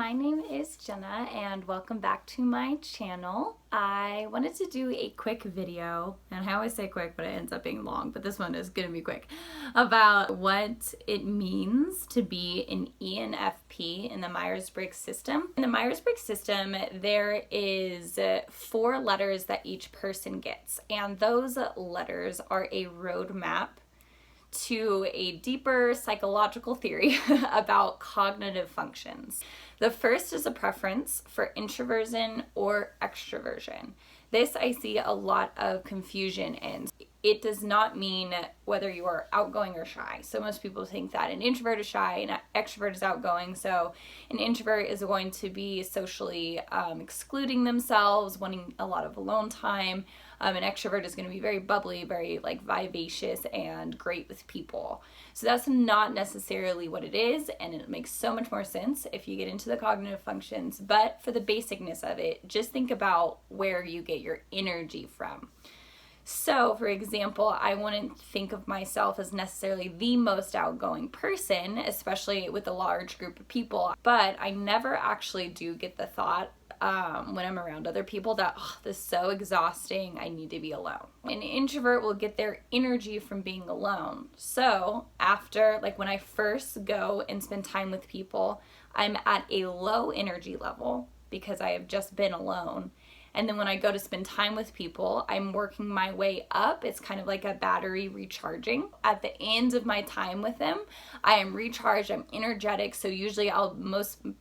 my name is Jenna and welcome back to my channel. I wanted to do a quick video, and I always say quick but it ends up being long, but this one is gonna be quick, about what it means to be an ENFP in the Myers-Briggs system. In the Myers-Briggs system, there is 4 letters that each person gets, and those letters are a roadmap to a deeper psychological theory about cognitive functions. The first is a preference for introversion or extroversion. This I see a lot of confusion in. It does not mean whether you are outgoing or shy. So most people think that an introvert is shy and an extrovert is outgoing. So an introvert is going to be socially excluding themselves, wanting a lot of alone time. An extrovert is going to be very bubbly, very vivacious and great with people. So that's not necessarily what it is, and it makes so much more sense if you get into the cognitive functions. But for the basicness of it, just think about where you get your energy from. So, for example, I wouldn't think of myself as necessarily the most outgoing person, especially with a large group of people, but I never actually do get the thought when I'm around other people that, oh, this is so exhausting, I need to be alone. An introvert will get their energy from being alone. So after, when I first go and spend time with people, I'm at a low energy level because I have just been alone. And then when I go to spend time with people, I'm working my way up. It's kind of like a battery recharging. At the end of my time with them, I am recharged, I'm energetic. So usually I'll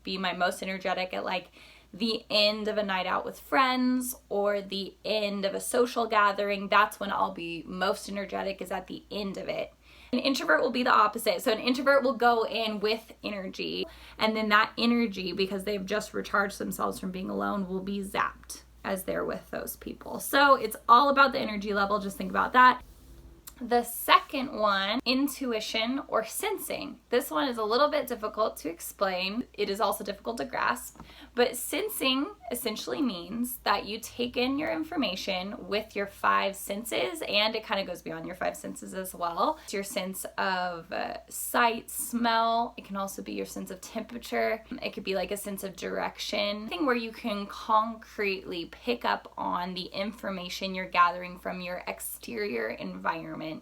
be my most energetic at the end of a night out with friends or the end of a social gathering. That's when I'll be most energetic, is at the end of it. An introvert will be the opposite. So an introvert will go in with energy, and then that energy, because they've just recharged themselves from being alone, will be zapped as they're with those people. So it's all about the energy level. Just think about that. The second one, intuition or sensing. This one is a little bit difficult to explain. It is also difficult to grasp, but sensing essentially means that you take in your information with your 5 senses, and it kind of goes beyond your 5 senses as well. It's your sense of sight, smell. It can also be your sense of temperature. It could be like a sense of direction, thing where you can concretely pick up on the information you're gathering from your exterior environment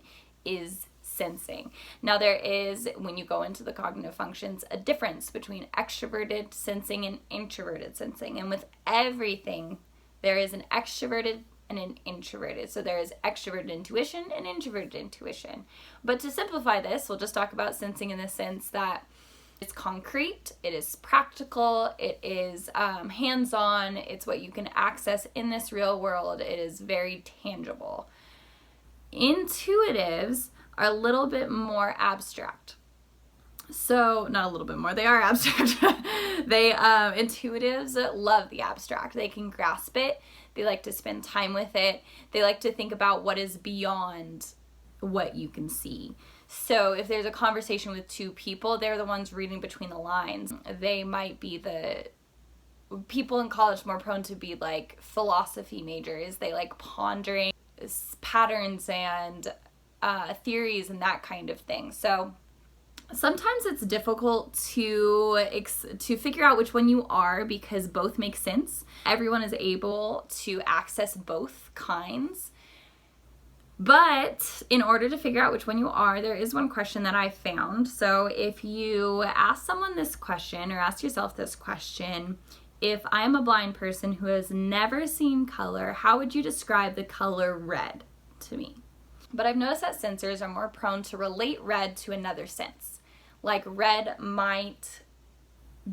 is sensing. Now there is, when you go into the cognitive functions, a difference between extroverted sensing and introverted sensing. And with everything, there is an extroverted and an introverted. So there is extroverted intuition and introverted intuition. But to simplify this, we'll just talk about sensing in the sense that it's concrete, it is practical, it is hands-on, it's what you can access in this real world, it is very tangible. Intuitives are a little bit more abstract. So, not a little bit more, they are abstract. Intuitives love the abstract. They can grasp it. They like to spend time with it. They like to think about what is beyond what you can see. So if there's a conversation with 2 people, they're the ones reading between the lines. They might be the people in college more prone to be philosophy majors. They like pondering patterns and theories and that kind of thing. So sometimes it's difficult to figure out which one you are because both make sense. Everyone is able to access both kinds. But in order to figure out which one you are, there is one question that I found. So if you ask someone this question, or ask yourself this question, if I am a blind person who has never seen color, how would you describe the color red to me? But I've noticed that sensors are more prone to relate red to another sense. Like red might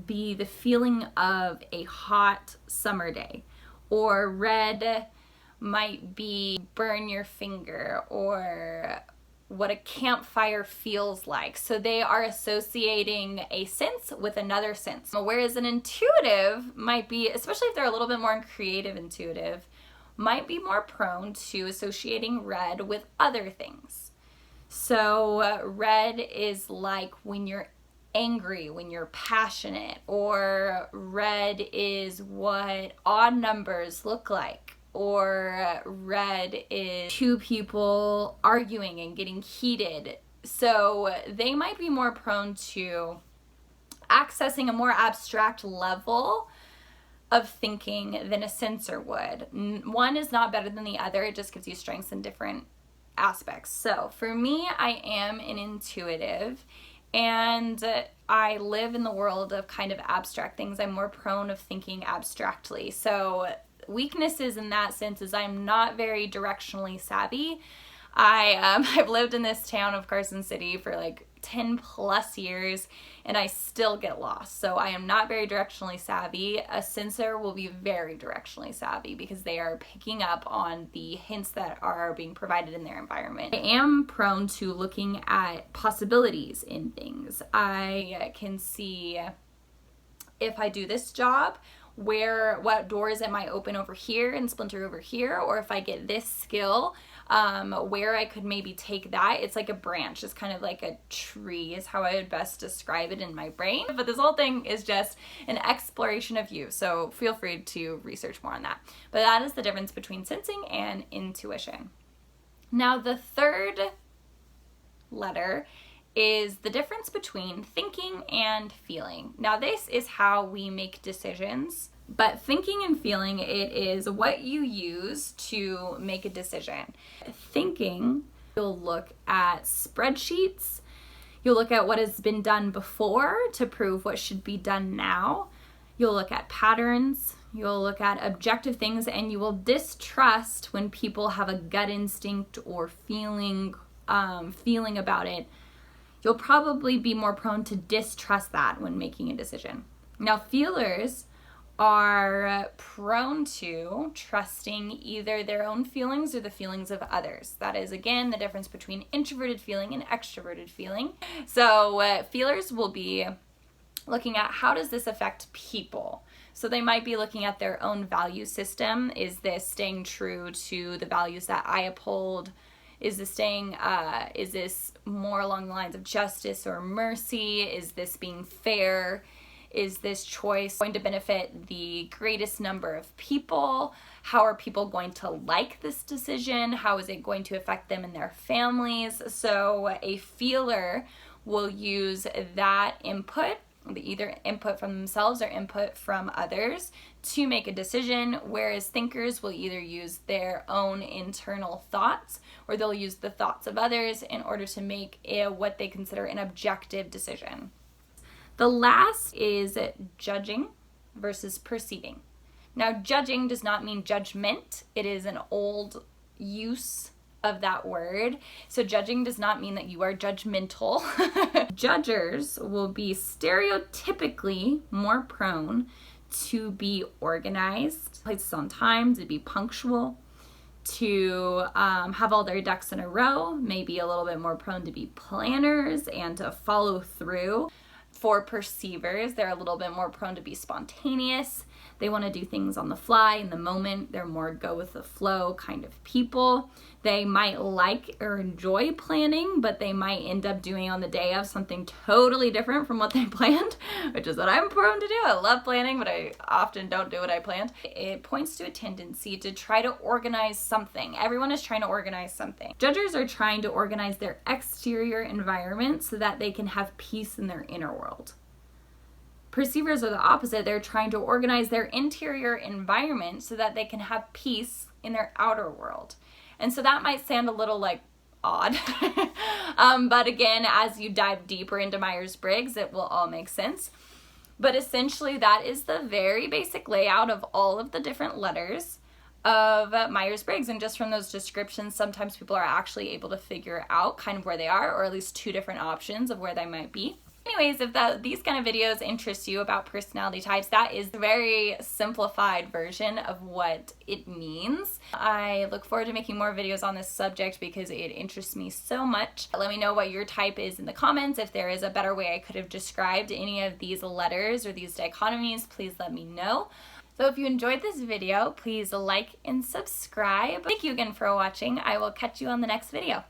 be the feeling of a hot summer day, or red might be burn your finger, or what a campfire feels like. So they are associating a sense with another sense. Whereas an intuitive might be, especially if they're a little bit more creative intuitive, might be more prone to associating red with other things. So red is like when you're angry, when you're passionate, or red is what odd numbers look like. Or red is 2 people arguing and getting heated. So they might be more prone to accessing a more abstract level of thinking than a sensor would. One is not better than the other. It just gives you strengths in different aspects. So for me, I am an intuitive, and I live in the world of kind of abstract things. I'm more prone of thinking abstractly. So weaknesses in that sense is I'm not very directionally savvy. I've lived in this town of Carson City for like 10 plus years, and I still get lost. So I am not very directionally savvy. A sensor will be very directionally savvy because they are picking up on the hints that are being provided in their environment. I am prone to looking at possibilities in things. I can see, if I do this job, what doors it might open over here and splinter over here, or if I get this skill, where I could maybe take that. It's like a branch. It's kind of like a tree is how I would best describe it in my brain. But this whole thing is just an exploration of you. So feel free to research more on that. But that is the difference between sensing and intuition. Now the third letter is the difference between thinking and feeling. Now this is how we make decisions, but thinking and feeling, it is what you use to make a decision. Thinking, you'll look at spreadsheets, you'll look at what has been done before to prove what should be done now, you'll look at patterns, you'll look at objective things, and you will distrust when people have a gut instinct or feeling about it. You'll probably be more prone to distrust that when making a decision. Now, feelers are prone to trusting either their own feelings or the feelings of others. That is, again, the difference between introverted feeling and extroverted feeling. So feelers will be looking at how does this affect people. So they might be looking at their own value system. Is this staying true to the values that I uphold? Is this more along the lines of justice or mercy? Is this being fair? Is this choice going to benefit the greatest number of people? How are people going to like this decision? How is it going to affect them and their families? So a feeler will use that input, either input from themselves or input from others, to make a decision, whereas thinkers will either use their own internal thoughts or they'll use the thoughts of others in order to make what they consider an objective decision. The last is judging versus perceiving. Now, judging does not mean judgment. It is an old use of that word. So judging does not mean that you are judgmental. Judgers will be stereotypically more prone to be organized, places on time, to be punctual, to have all their ducks in a row, maybe a little bit more prone to be planners and to follow through. For perceivers, they're a little bit more prone to be spontaneous. They want to do things on the fly, in the moment. They're more go with the flow kind of people. They might like or enjoy planning, but they might end up doing on the day of something totally different from what they planned, which is what I'm prone to do. I love planning, but I often don't do what I planned. It points to a tendency to try to organize something. Everyone is trying to organize something. Judgers are trying to organize their exterior environment so that they can have peace in their inner world. Perceivers are the opposite. They're trying to organize their interior environment so that they can have peace in their outer world. And so that might sound a little like odd. But again, as you dive deeper into Myers-Briggs, it will all make sense. But essentially, that is the very basic layout of all of the different letters of Myers-Briggs. And just from those descriptions, sometimes people are actually able to figure out kind of where they are, or at least two different options of where they might be. Anyways, if these kind of videos interest you about personality types, that is the very simplified version of what it means. I look forward to making more videos on this subject because it interests me so much. Let me know what your type is in the comments. If there is a better way I could have described any of these letters or these dichotomies, please let me know. So if you enjoyed this video, please like and subscribe. Thank you again for watching. I will catch you on the next video.